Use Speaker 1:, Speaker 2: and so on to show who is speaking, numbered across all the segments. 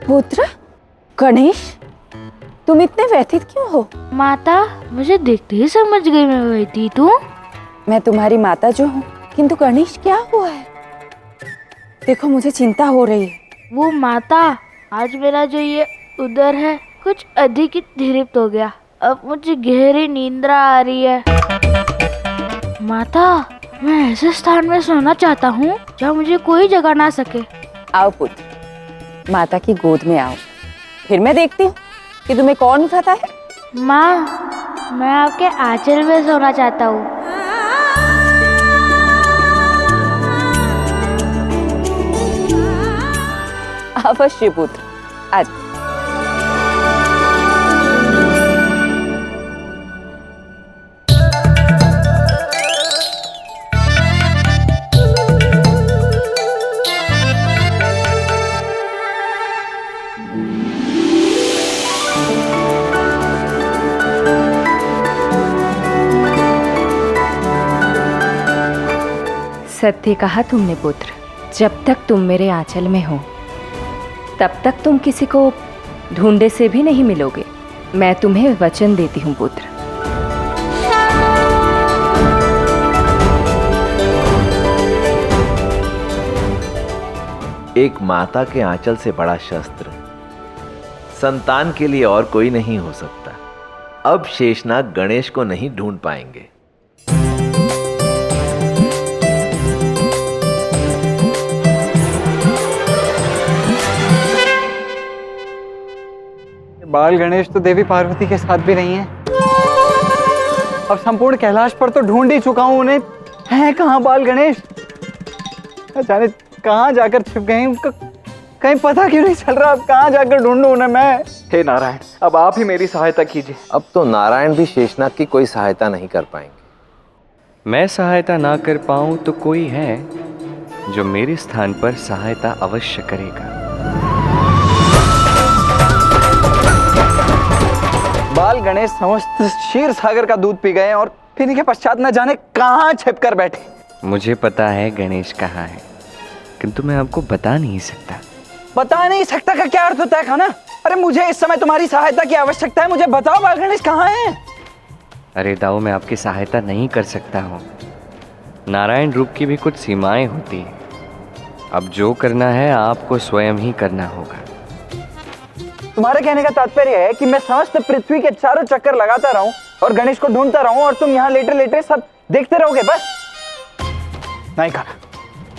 Speaker 1: पुत्र गणेश, तुम इतने व्यथित क्यों हो?
Speaker 2: माता, मुझे देखते ही समझ गई मैं वही थी तू।
Speaker 1: मैं तुम्हारी माता जो हूँ, किंतु गणेश क्या हुआ है? देखो मुझे चिंता हो रही है।
Speaker 2: वो माता, आज मेरा जो ये उदर है कुछ अधिक ही दीर्घ हो गया। अब मुझे गहरी नींद्रा आ रही है। माता, मैं ऐसे स्थान में सोना चाहता हूँ जहाँ मुझे कोई जगा ना सके।
Speaker 1: आओ पुत्र, माता की गोद में आओ, फिर मैं देखती हूँ कि तुम्हें कौन उठाता है।
Speaker 2: माँ, मैं आपके आंचल में सोना चाहता हूँ।
Speaker 1: अवश्य पुत्र, आज
Speaker 3: सत्य कहा तुमने पुत्र। जब तक तुम मेरे आंचल में हो तब तक तुम किसी को ढूंढे से भी नहीं मिलोगे। मैं तुम्हें वचन देती हूँ पुत्र।
Speaker 4: एक माता के आंचल से बड़ा शस्त्र संतान के लिए और कोई नहीं हो सकता। अब शेषनाग गणेश को नहीं ढूंढ पाएंगे।
Speaker 5: बाल गणेश तो देवी पार्वती के साथ भी नहीं है। अब संपूर्ण कैलाश पर तो ढूंढ ही चुका हूं उन्हें। है कहाँ बाल गणेश? जाने कहाँ जाकर छिप गए उनका कहीं पता क्यों नहीं चल रहा। अब कहाँ जाकर ढूंढूं उन्हें मैं? हे नारायण, अब आप ही मेरी सहायता कीजिए।
Speaker 4: अब तो नारायण भी शेषनाग की कोई सहायता नहीं कर पाएंगे।
Speaker 6: मैं सहायता ना कर पाऊं तो कोई है जो मेरे स्थान पर सहायता अवश्य करेगा।
Speaker 5: बाल गणेश समस्त क्षीर सागर का दूध पी गए और पीने के पश्चात न जाने कहाँ छिप कर बैठे।
Speaker 6: मुझे पता है गणेश कहाँ है, किंतु मैं आपको बता नहीं सकता।
Speaker 5: बता नहीं सकता का क्या अर्थ होता है खाना? अरे मुझे इस समय तुम्हारी सहायता की आवश्यकता है। मुझे बताओ बाल गणेश कहाँ है?
Speaker 6: अरे दाऊ, मैं आपकी सहायता नहीं कर सकता हूँ। नारायण रूप की भी कुछ सीमाएं होती हैं। अब जो करना है आपको स्वयं ही करना होगा।
Speaker 5: तुम्हारे कहने का तात्पर्य है कि मैं समस्त पृथ्वी के चारों चक्कर लगाता रहूं और गणेश को ढूंढता रहूं और तुम यहाँ लेटे लेटे सब देखते रहोगे बस? नहीं खाना,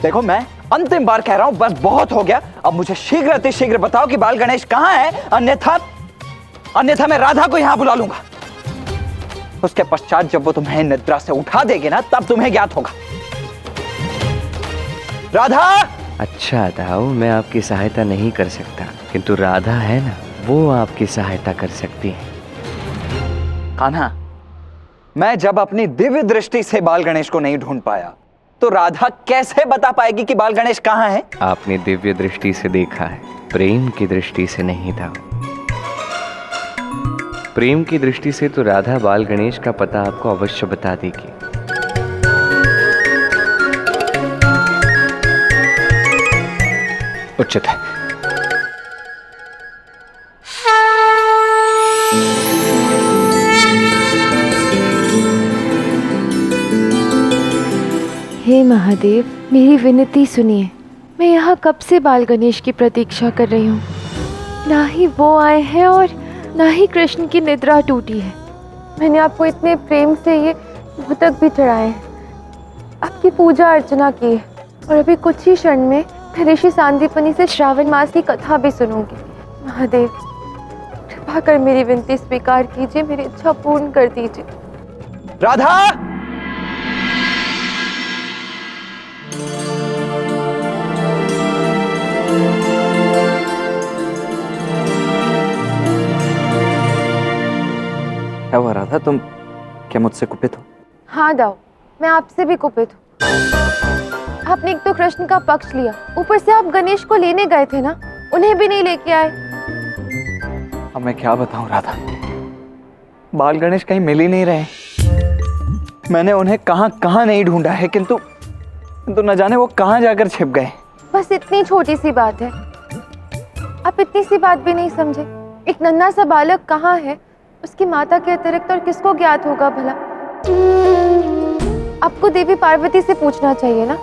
Speaker 5: देखो मैं अंतिम बार कह रहा हूं, बस बहुत हो गया। अब मुझे शीघ्र अतिशीघ्र बताओ कि बाल गणेश कहाँ है, अन्यथा मैं राधा को यहाँ बुला लूंगा। उसके पश्चात जब वो तुम्हें निद्रा से उठा देगी ना, तब तुम्हें ज्ञात होगा। राधा!
Speaker 6: अच्छा दाऊ, मैं आपकी सहायता नहीं कर सकता, किंतु राधा है ना, वो आपकी सहायता कर सकती है।
Speaker 5: कान्हा, मैं जब अपनी दिव्य दृष्टि से बाल गणेश को नहीं ढूंढ पाया तो राधा कैसे बता पाएगी कि बाल गणेश कहाँ है?
Speaker 6: आपने दिव्य दृष्टि से देखा है, प्रेम की दृष्टि से नहीं था। प्रेम की दृष्टि से तो राधा बाल गणेश का पता आपको अवश्य बता देगी।
Speaker 5: उचित है।
Speaker 3: हे महादेव, मेरी विनती सुनिए। मैं यहाँ कब से बाल गणेश की प्रतीक्षा कर रही हूँ। ना ही वो आए हैं और ना ही कृष्ण की निद्रा टूटी है। मैंने आपको इतने प्रेम से ये मोदक भी चढ़ाए हैं, आपकी पूजा अर्चना की है, और अभी कुछ ही क्षण में मैं ऋषि सांदीपनि से श्रावण मास की कथा भी सुनूंगी। महादेव, कृपा कर मेरी विनती स्वीकार कीजिए, मेरी इच्छा पूर्ण कर दीजिए।
Speaker 5: राधा! क्या हुआ राधा, तुम क्या मुझसे कुपित हो?
Speaker 3: हाँ दाऊ, मैं आपसे भी कुपित हूँ। आपने एक तो कृष्ण का पक्ष लिया, ऊपर से आप गणेश को लेने गए थे ना, उन्हें भी नहीं लेके आए।
Speaker 5: अब मैं क्या बताऊं राधा, बाल गणेश कहीं मिल ही नहीं रहे। मैंने उन्हें कहां कहां नहीं ढूंढा है, किंतु न जाने वो कहां जाकर छिप गए।
Speaker 3: बस इतनी छोटी सी बात है, आप इतनी सी बात भी नहीं समझे। एक नन्हा सा बालक कहाँ है, उसकी माता के अतिरिक्त और किसको ज्ञात होगा भला? आपको देवी पार्वती से पूछना चाहिए ना,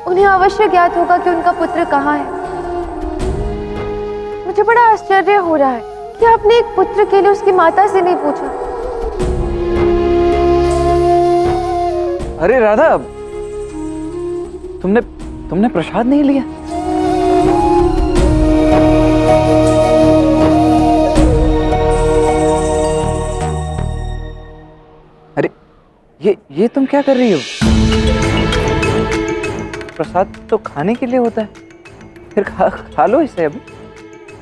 Speaker 3: उन्हें अवश्य ज्ञात होगा कि उनका पुत्र कहाँ है। मुझे बड़ा आश्चर्य हो रहा है कि आपने एक पुत्र के लिए उसकी माता से नहीं पूछा।
Speaker 5: अरे राधा, तुमने प्रसाद नहीं लिया? अरे ये तुम क्या कर रही हो? प्रसाद तो खाने के लिए होता है, फिर खा लो इसे अभी।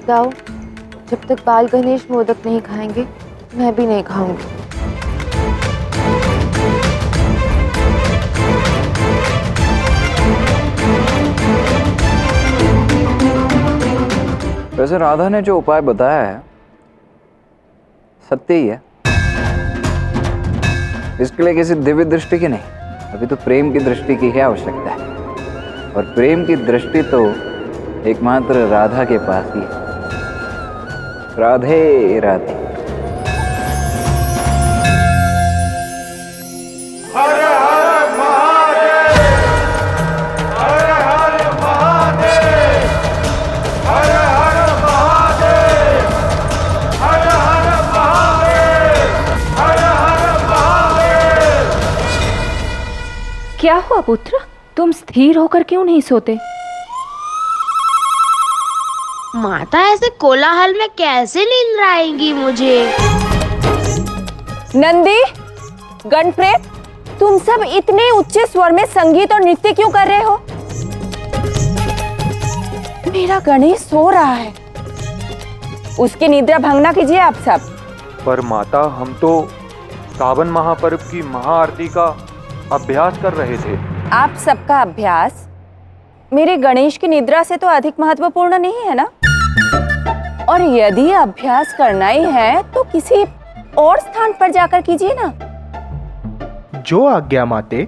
Speaker 3: दाऊ, जब तक बाल गणेश मोदक नहीं खाएंगे मैं भी नहीं खाऊंगी।
Speaker 5: वैसे राधा ने जो उपाय बताया है सत्य ही है। इसके लिए किसी दिव्य दृष्टि की नहीं, अभी तो प्रेम की दृष्टि की ही आवश्यकता है, और प्रेम की दृष्टि तो एकमात्र राधा के पास ही है। राधे राधे।
Speaker 1: क्या हुआ पुत्र, तुम स्थिर होकर क्यों नहीं सोते?
Speaker 2: माता ऐसे कोलाहल में कैसे नींद आएगी मुझे?
Speaker 1: नंदी, गणप्रेत, तुम सब इतने ऊंचे स्वर में संगीत और नृत्य क्यों कर रहे हो? मेरा गणेश सो रहा है, उसकी निद्रा भंग ना कीजिए आप सब।
Speaker 7: पर माता, हम तो सावन महापर्व की महाआरती का अभ्यास कर रहे थे।
Speaker 1: आप सबका अभ्यास मेरे गणेश की निद्रा से तो अधिक महत्वपूर्ण नहीं है ना? और यदि अभ्यास करना ही है तो किसी और स्थान पर जाकर कीजिए ना।
Speaker 7: जो आज्ञा माते।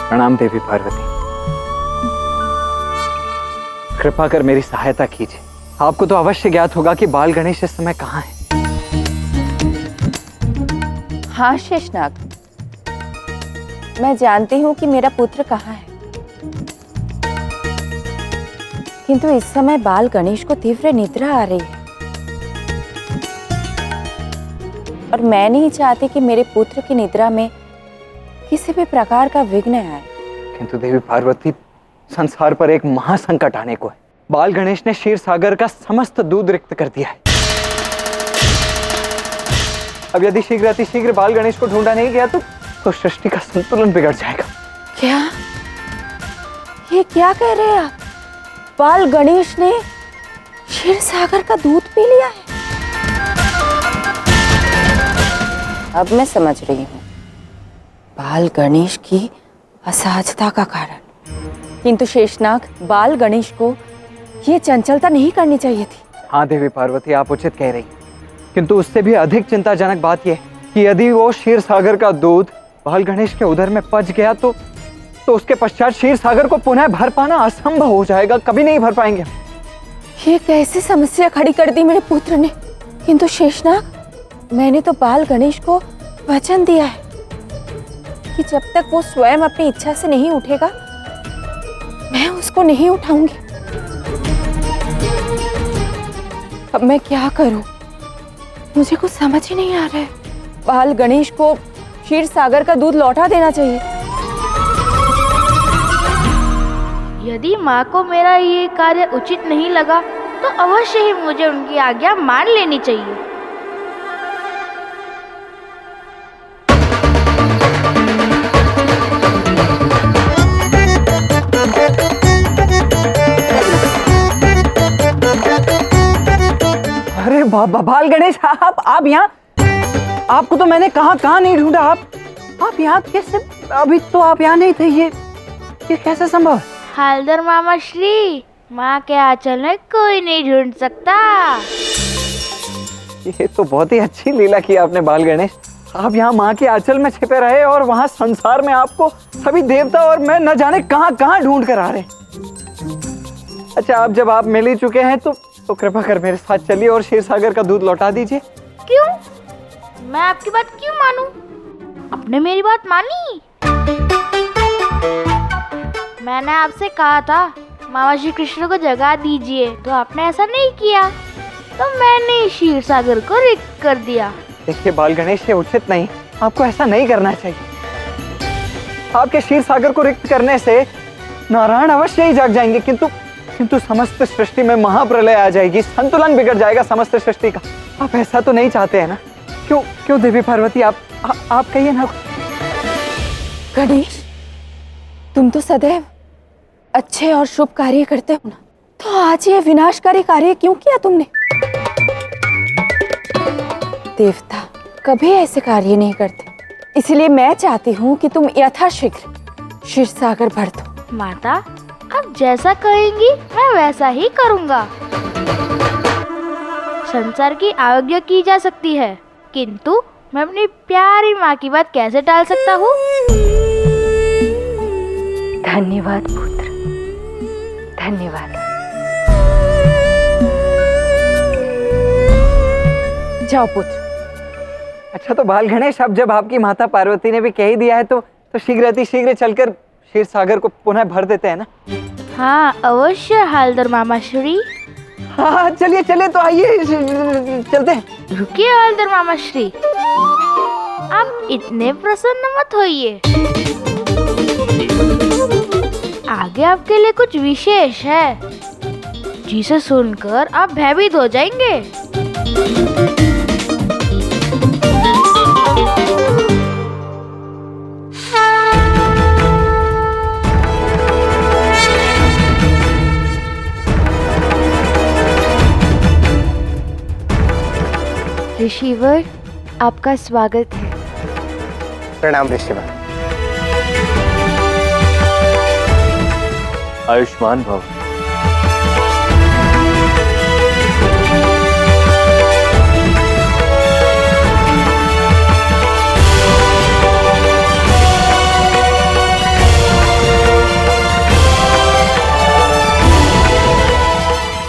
Speaker 5: प्रणाम देवी पार्वती, कृपा कर मेरी सहायता कीजिए। आपको तो अवश्य ज्ञात होगा कि बाल गणेश इस समय कहाँ है।
Speaker 1: हाँ शेषनाग, मैं जानती हूँ कि मेरा पुत्र कहाँ है, किंतु इस समय बाल गणेश को तीव्र निद्रा आ रही है और मैं नहीं चाहती कि मेरे पुत्र की निद्रा में किसी भी प्रकार का विघ्न आए।
Speaker 5: किंतु देवी पार्वती, संसार पर एक महासंकट आने को है। बाल गणेश ने क्षीर सागर का समस्त दूध रिक्त कर दिया है। अब यदि शीघ्र अतिशीघ्र बाल गणेश को ढूंढा नहीं गया तो सृष्टि का संतुलन बिगड़ जाएगा।
Speaker 1: क्या? ये क्या कह रहे हैं आप? बाल गणेश ने क्षीर सागर का दूध पी लिया है? अब मैं समझ रही हूँ बाल गणेश की असहजता का कारण। किंतु शेषनाग, बाल गणेश को ये चंचलता नहीं करनी चाहिए थी।
Speaker 5: हाँ देवी पार्वती, आप उचित कह रही, किंतु उससे भी अधिक चिंताजनक बात यह कि यदि वो क्षीर सागर का दूध बाल गणेश के उदर में पच गया तो उसके पश्चात क्षीर सागर को पुनः भर पाना असंभव हो जाएगा। कभी नहीं भर पाएंगे।
Speaker 1: ये कैसी समस्या खड़ी कर दी मेरे पुत्र ने। किंतु शेषनाग, मैंने तो बाल गणेश को वचन दिया है कि जब तक वो स्वयं अपनी इच्छा से नहीं उठेगा मैं उसको नहीं उठाऊंगी। अब मैं क्या करूं, मुझे कुछ समझ ही नहीं आ रहा है। बाल गणेश को क्षीर सागर का दूध लौटा देना चाहिए।
Speaker 2: यदि माँ को मेरा ये कार्य उचित नहीं लगा तो अवश्य ही मुझे उनकी आज्ञा मान लेनी चाहिए।
Speaker 5: अरे बाल गणेश, आप यहाँ? आपको तो मैंने कहाँ नहीं ढूंढा। आप यहाँ कैसे? अभी तो आप यहाँ नहीं थे। ये कैसे संभव?
Speaker 2: हालदर मामा श्री, माँ के आंचल में कोई नहीं ढूंढ सकता।
Speaker 5: ये तो बहुत ही अच्छी लीला की आपने बाल गणेश। आप यहाँ माँ के आंचल में छिपे रहे और वहाँ संसार में आपको सभी देवता और मैं न जाने कहाँ कहाँ ढूंढ कर आ रहे। अच्छा, अब जब आप मिल ही चुके हैं तो कृपा कर मेरे साथ चलिए और क्षीर सागर का दूध लौटा दीजिए।
Speaker 2: क्यों? मैं आपकी बात क्यों मानूं? आपने मेरी बात मानी? मैंने आपसे कहा था मामा श्री कृष्ण को जगा दीजिए, तो आपने ऐसा नहीं किया, तो मैंने क्षीर सागर को रिक्त कर दिया।
Speaker 5: देखिए बाल गणेश, ये उचित नहीं, आपको ऐसा नहीं करना चाहिए। आपके क्षीर सागर को रिक्त करने से नारायण अवश्य ही जाग जाएंगे, किंतु समस्त सृष्टि में महाप्रलय आ जाएगी, संतुलन बिगड़ जाएगा समस्त सृष्टि का। आप ऐसा तो नहीं चाहते हैं ना? क्यों देवी पार्वती, आप कहिए ना।
Speaker 1: गणेश, तुम तो सदैव अच्छे और शुभ कार्य करते हो ना, तो आज ये विनाशकारी कार्य क्यों किया तुमने? देवता कभी ऐसे कार्य नहीं करते, इसलिए मैं चाहती हूँ कि तुम यथाशीघ्र क्षीर सागर भर दो।
Speaker 2: माता, आप जैसा कहेंगी मैं वैसा ही करूँगा। संसार की आज्ञा की जा सकती है, किंतु मैं अपनी प्यारी माँ की बात कैसे टाल सकता हूँ?
Speaker 3: धन्यवाद पुत्र, धन्यवाद।
Speaker 1: जाओ पुत्र।
Speaker 5: अच्छा, तो बाल गणेश, अब जब आपकी माता पार्वती ने भी कह ही दिया है तो शीघ्र चलकर क्षीर सागर को पुनः भर देते हैं ना?
Speaker 2: हाँ अवश्य हालदर मामा श्री।
Speaker 5: हाँ चलिए तो आइए चलते हैं।
Speaker 2: रुकिए हालदर मामा श्री, आप इतने प्रसन्न मत होइए। आगे आपके लिए कुछ विशेष है, जिसे सुनकर आप भयभीत हो जाएंगे।
Speaker 3: ऋषिवर, आपका स्वागत है।
Speaker 5: प्रणाम ऋषिवर।
Speaker 7: आयुष्मान भव।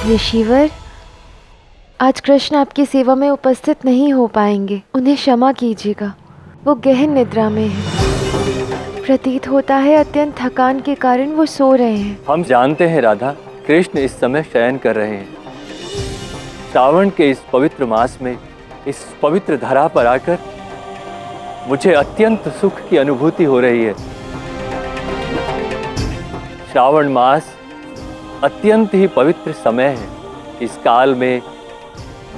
Speaker 3: ऋषिवर, आज कृष्ण आपकी सेवा में उपस्थित नहीं हो पाएंगे, उन्हें क्षमा कीजिएगा। वो गहन निद्रा में हैं। प्रतीत होता है अत्यंत थकान के कारण वो सो रहे हैं।
Speaker 8: हम जानते हैं राधा, कृष्ण इस समय शयन कर रहे हैं। श्रावण के इस पवित्र मास में, इस पवित्र धरा पर आकर मुझे अत्यंत सुख की अनुभूति हो रही है। श्रावण मास अत्यंत ही पवित्र समय है। इस काल में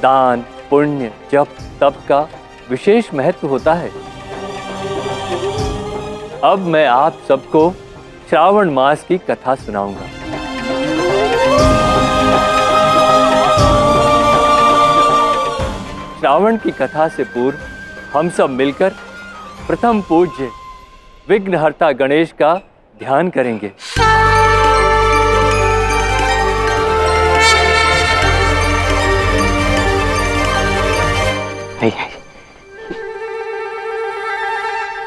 Speaker 8: दान, पुण्य, जप, तप का विशेष महत्व होता है। अब मैं आप सबको श्रावण मास की कथा सुनाऊंगा। श्रावण की कथा से पूर्व हम सब मिलकर प्रथम पूज्य विघ्नहर्ता गणेश का ध्यान करेंगे।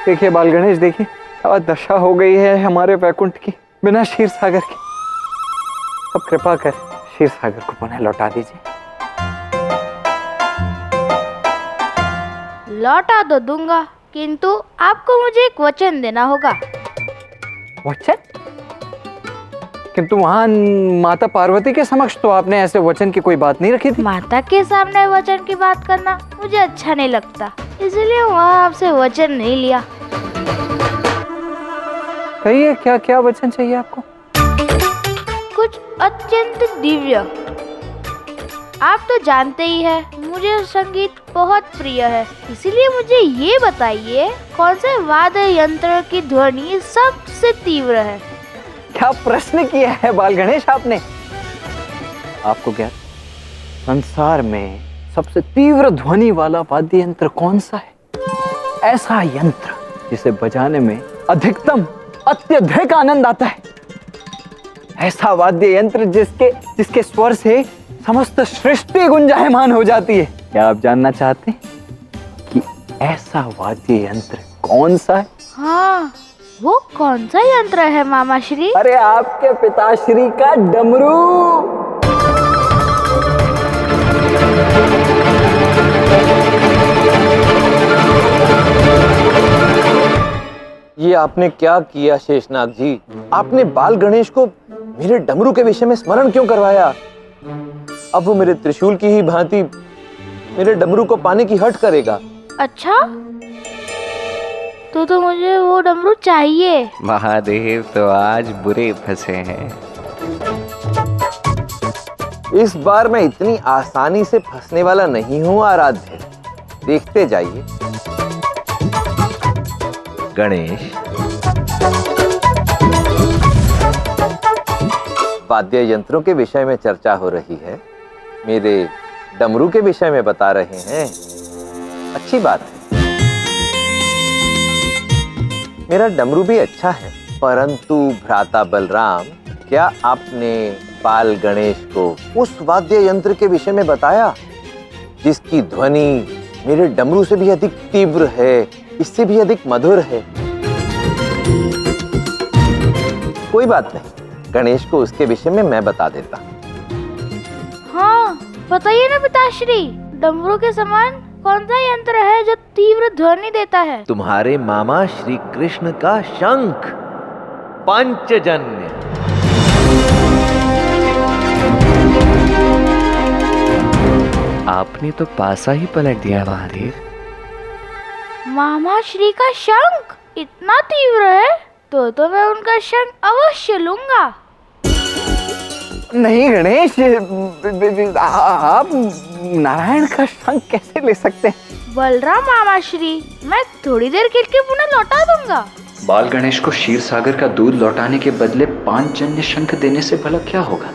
Speaker 5: देखिए बाल गणेश, देखिए अब दशा हो गई है हमारे वैकुंठ की बिना क्षीर सागर के। अब कृपा कर क्षीर सागर को पुनः लौटा दीजिए।
Speaker 2: लौटा तो दूंगा, किंतु आपको मुझे एक वचन देना होगा।
Speaker 5: वचन? किंतु वहां माता पार्वती के समक्ष तो आपने ऐसे वचन की कोई बात नहीं रखी थी।
Speaker 2: माता के सामने वचन की बात करना मुझे अच्छा नहीं लगता, इसलिए वहाँ आपसे वचन नहीं लिया।
Speaker 5: कहिए क्या क्या वचन चाहिए आपको?
Speaker 2: कुछ अत्यंत दिव्य। आप तो जानते ही हैं, मुझे संगीत बहुत प्रिय है, इसीलिए मुझे ये बताइए कौन से वाद्य यंत्र की ध्वनि सबसे तीव्र है।
Speaker 5: क्या प्रश्न किया है बाल गणेश आपने? आपको क्या संसार में सबसे तीव्र ध्वनि वाला वाद्य यंत्र कौन सा है? ऐसा यंत्र जिसे बजाने में अधिकतम अत्यधिक आनंद आता है, ऐसा वाद्य यंत्र जिसके जिसके स्वर से समस्त सृष्टि गुंजायमान हो जाती है। क्या आप जानना चाहते हैं कि ऐसा वाद्य यंत्र कौन सा है?
Speaker 2: हाँ, वो कौन सा यंत्र है मामा श्री?
Speaker 5: अरे आपके पिताश्री का डमरू।
Speaker 4: ये आपने क्या किया शेषनाग जी? आपने बाल गणेश को मेरे डमरू के विषय में स्मरण क्यों करवाया? अब वो मेरे त्रिशूल की ही भांति मेरे डमरू को पाने की हट करेगा।
Speaker 2: अच्छा, तो मुझे वो डमरू चाहिए।
Speaker 6: महादेव तो आज बुरे फंसे हैं।
Speaker 4: इस बार मैं इतनी आसानी से फंसने वाला नहीं हूं आराध्य, देखते जाइए। गणेश, वाद्य यंत्रों के विषय में चर्चा हो रही है, मेरे डमरू के विषय में बता रहे हैं। अच्छी बात है, मेरा डमरू भी अच्छा है, परंतु भ्राता बलराम, क्या आपने बाल गणेश को उस वाद्य यंत्र के विषय में बताया जिसकी ध्वनि मेरे डमरू से भी अधिक तीव्र है, इससे भी अधिक मधुर है? कोई बात नहीं, गणेश को उसके विषय में मैं बता देता।
Speaker 2: हाँ, बताइए ना पिताश्री, डमरू के समान कौन सा यंत्र है जो तीव्र ध्वनि देता है?
Speaker 4: तुम्हारे मामा श्री कृष्ण का शंख, पंचजन्य।
Speaker 6: आपने तो पासा ही पलट दिया महादेव।
Speaker 2: मामा श्री का शंख इतना तीव्र है तो मैं उनका शंख अवश्य लूंगा।
Speaker 5: नहीं गणेश, आप नारायण का शंख कैसे ले सकते हैं?
Speaker 2: बलराम मामा श्री, मैं थोड़ी देर खेल के पुनः लौटा दूंगा।
Speaker 9: बाल गणेश को क्षीर सागर का दूध लौटाने के बदले 5 जन्य शंख देने से भला क्या होगा?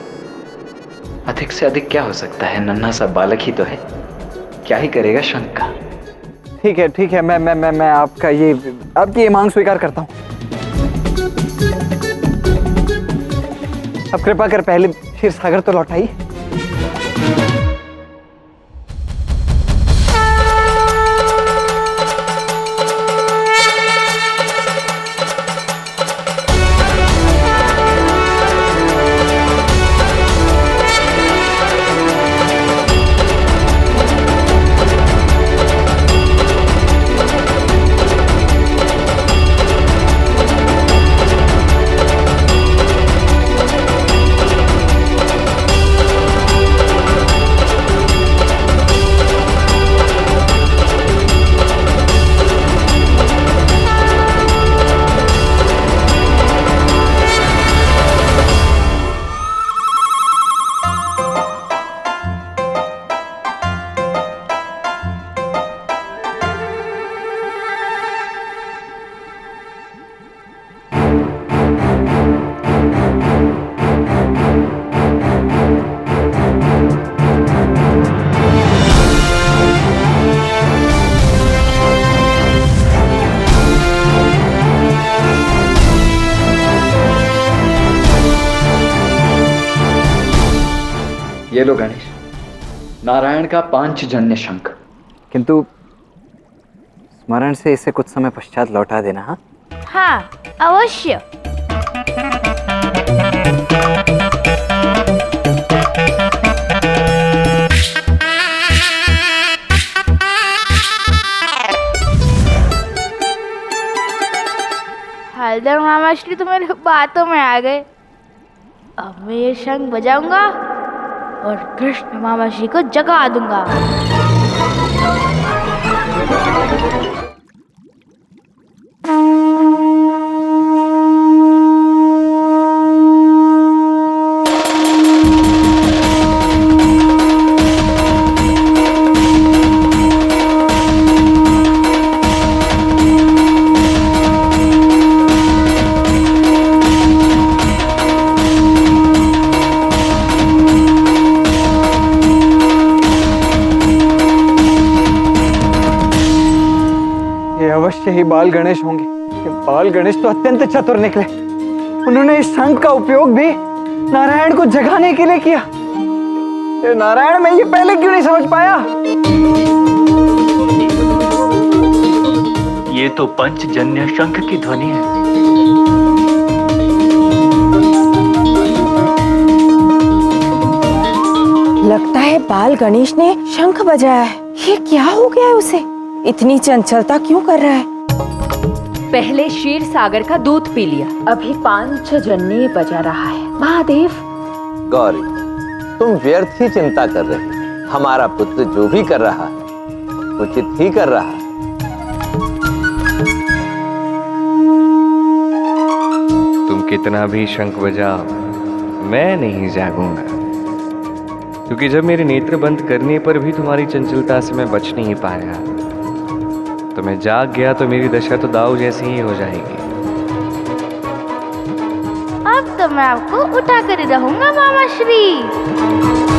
Speaker 9: अधिक से अधिक क्या हो सकता है? नन्हा सा बालक ही तो है, क्या ही करेगा शंख का।
Speaker 5: ठीक है, मैं आपकी ये मांग स्वीकार करता हूँ। अब कृपा कर पहले क्षीर सागर तो लौटाइए।
Speaker 9: ये लो गणेश, नारायण का 5 जन्य शंख।
Speaker 5: किंतु स्मरण से इसे कुछ समय पश्चात लौटा देना। हाँ
Speaker 2: हाँ, अवश्य। हलधर मामा श्री तो मेरे बातों में आ गए। अब मैं ये शंख बजाऊंगा और कृष्ण मामा श्री को जगा दूंगा।
Speaker 5: अवश्य ही बाल गणेश होंगे। ये बाल गणेश तो अत्यंत चतुर निकले। उन्होंने इस शंख का उपयोग भी नारायण को जगाने के लिए किया। ये नारायण, मैं ये पहले क्यों नहीं समझ पाया?
Speaker 8: ये तो पंचजन्य शंख की ध्वनि है।
Speaker 1: लगता है बाल गणेश ने शंख बजाया है। ये क्या हो गया है उसे? इतनी चंचलता क्यों कर रहा है?
Speaker 3: पहले क्षीर सागर का दूध पी लिया, अभी पांचजन्य बजा रहा है। महादेव,
Speaker 4: गौरी, तुम व्यर्थ ही चिंता कर रहे हो। हमारा पुत्र जो भी कर रहा है उचित ही कर रहा है।
Speaker 6: तुम कितना भी शंख बजाओ, मैं नहीं जागूंगा, क्योंकि जब मेरे नेत्र बंद करने पर भी तुम्हारी चंचलता से मैं बच नहीं पाया, तो मैं जाग गया तो मेरी दशा तो दाऊ जैसी ही हो जाएगी।
Speaker 2: अब तो मैं आपको उठा कर ही रहूंगा मामा श्री।